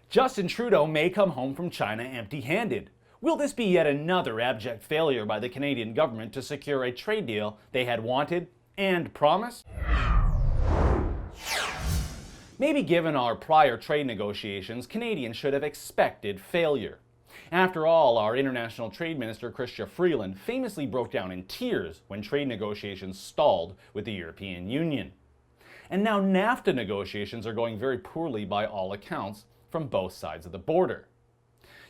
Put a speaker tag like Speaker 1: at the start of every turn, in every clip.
Speaker 1: Justin Trudeau may come home from China empty-handed. Will this be yet another abject failure by the Canadian government to secure a trade deal they had wanted and promised? Maybe given our prior trade negotiations, Canadians should have expected failure. After all, our International Trade Minister Chrystia Freeland famously broke down in tears when trade negotiations stalled with the European Union. And now NAFTA negotiations are going very poorly by all accounts from both sides of the border.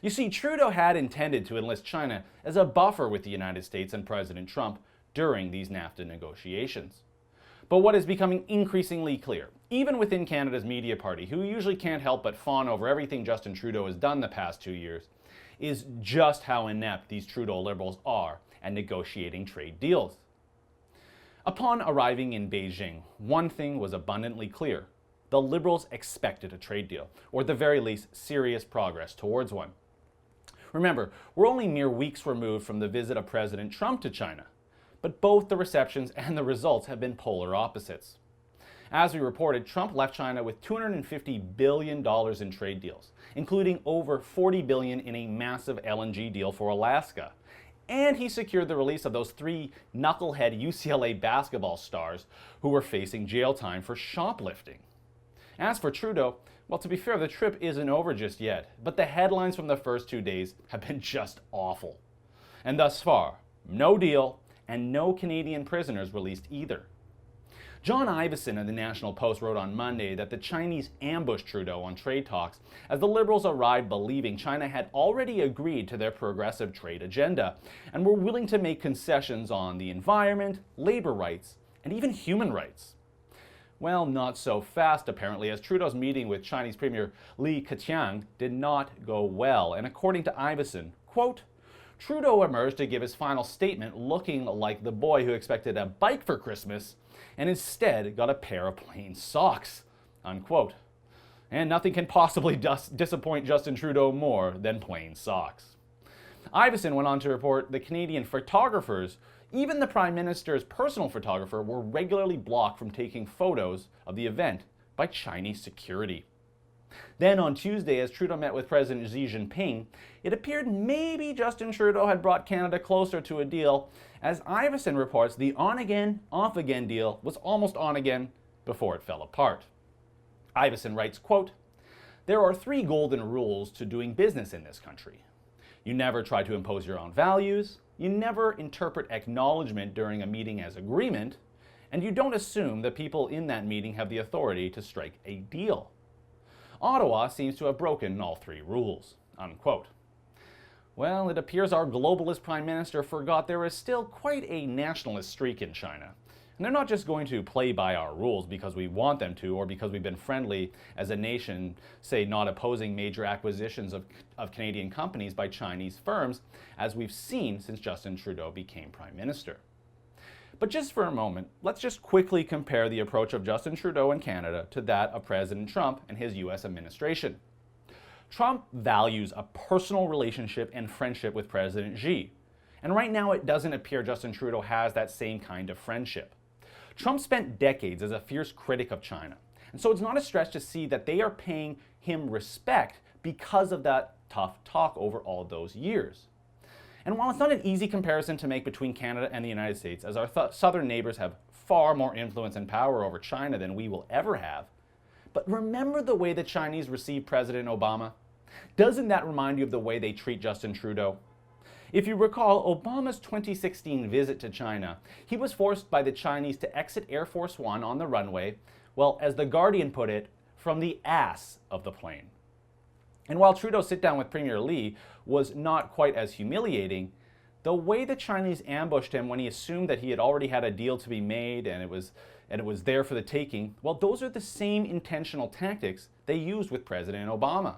Speaker 1: You see, Trudeau had intended to enlist China as a buffer with the United States and President Trump during these NAFTA negotiations. But what is becoming increasingly clear, even within Canada's media party, who usually can't help but fawn over everything Justin Trudeau has done the past 2 years, is just how inept these Trudeau Liberals are at negotiating trade deals. Upon arriving in Beijing, one thing was abundantly clear. The Liberals expected a trade deal, or at the very least, serious progress towards one. Remember, we're only mere weeks removed from the visit of President Trump to China, but both the receptions and the results have been polar opposites. As we reported, Trump left China with $250 billion in trade deals, including over $40 billion in a massive LNG deal for Alaska. And he secured the release of those 3 knucklehead UCLA basketball stars who were facing jail time for shoplifting. As for Trudeau, well, to be fair, the trip isn't over just yet, but the headlines from the first 2 days have been just awful. And thus far, no deal and no Canadian prisoners released either. John Iveson of the National Post wrote on Monday that the Chinese ambushed Trudeau on trade talks as the Liberals arrived believing China had already agreed to their progressive trade agenda and were willing to make concessions on the environment, labor rights, and even human rights. Well, not so fast apparently, as Trudeau's meeting with Chinese Premier Li Keqiang did not go well, and according to Iveson, quote, Trudeau emerged to give his final statement looking like the boy who expected a bike for Christmas and instead got a pair of plain socks, unquote. And nothing can possibly disappoint Justin Trudeau more than plain socks. Iveson went on to report the Canadian photographers, even the Prime Minister's personal photographer, were regularly blocked from taking photos of the event by Chinese security. Then on Tuesday, as Trudeau met with President Xi Jinping, it appeared maybe Justin Trudeau had brought Canada closer to a deal, as Iveson reports the on-again, off-again deal was almost on again before it fell apart. Iveson writes, quote, there are 3 golden rules to doing business in this country. You never try to impose your own values, you never interpret acknowledgement during a meeting as agreement, and you don't assume that people in that meeting have the authority to strike a deal. Ottawa seems to have broken all 3 rules, unquote. Well, it appears our globalist Prime Minister forgot there is still quite a nationalist streak in China. And they're not just going to play by our rules because we want them to or because we've been friendly as a nation, say not opposing major acquisitions of Canadian companies by Chinese firms, as we've seen since Justin Trudeau became Prime Minister. But just for a moment, let's just quickly compare the approach of Justin Trudeau in Canada to that of President Trump and his US administration. Trump values a personal relationship and friendship with President Xi. And right now it doesn't appear Justin Trudeau has that same kind of friendship. Trump spent decades as a fierce critic of China. And so it's not a stretch to see that they are paying him respect because of that tough talk over all those years. And while it's not an easy comparison to make between Canada and the United States, as our southern neighbors have far more influence and power over China than we will ever have, but remember the way the Chinese received President Obama? Doesn't that remind you of the way they treat Justin Trudeau? If you recall Obama's 2016 visit to China, he was forced by the Chinese to exit Air Force One on the runway, well, as The Guardian put it, from the ass of the plane. And while Trudeau's sit-down with Premier Li was not quite as humiliating, the way the Chinese ambushed him when he assumed that he had already had a deal to be made and it was there for the taking, well, those are the same intentional tactics they used with President Obama.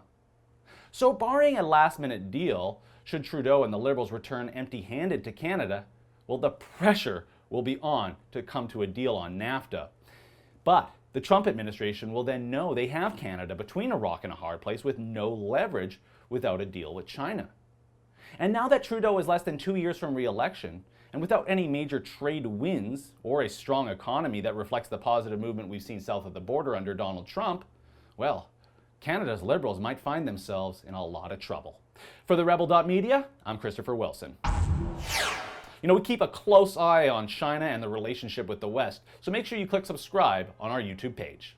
Speaker 1: So barring a last-minute deal, should Trudeau and the Liberals return empty-handed to Canada, well, the pressure will be on to come to a deal on NAFTA. But the Trump administration will then know they have Canada between a rock and a hard place with no leverage without a deal with China. And now that Trudeau is less than 2 years from re-election, and without any major trade wins or a strong economy that reflects the positive movement we've seen south of the border under Donald Trump, well, Canada's Liberals might find themselves in a lot of trouble. For the Rebel.media, I'm Christopher Wilson. You know, we keep a close eye on China and the relationship with the West, so make sure you click subscribe on our YouTube page.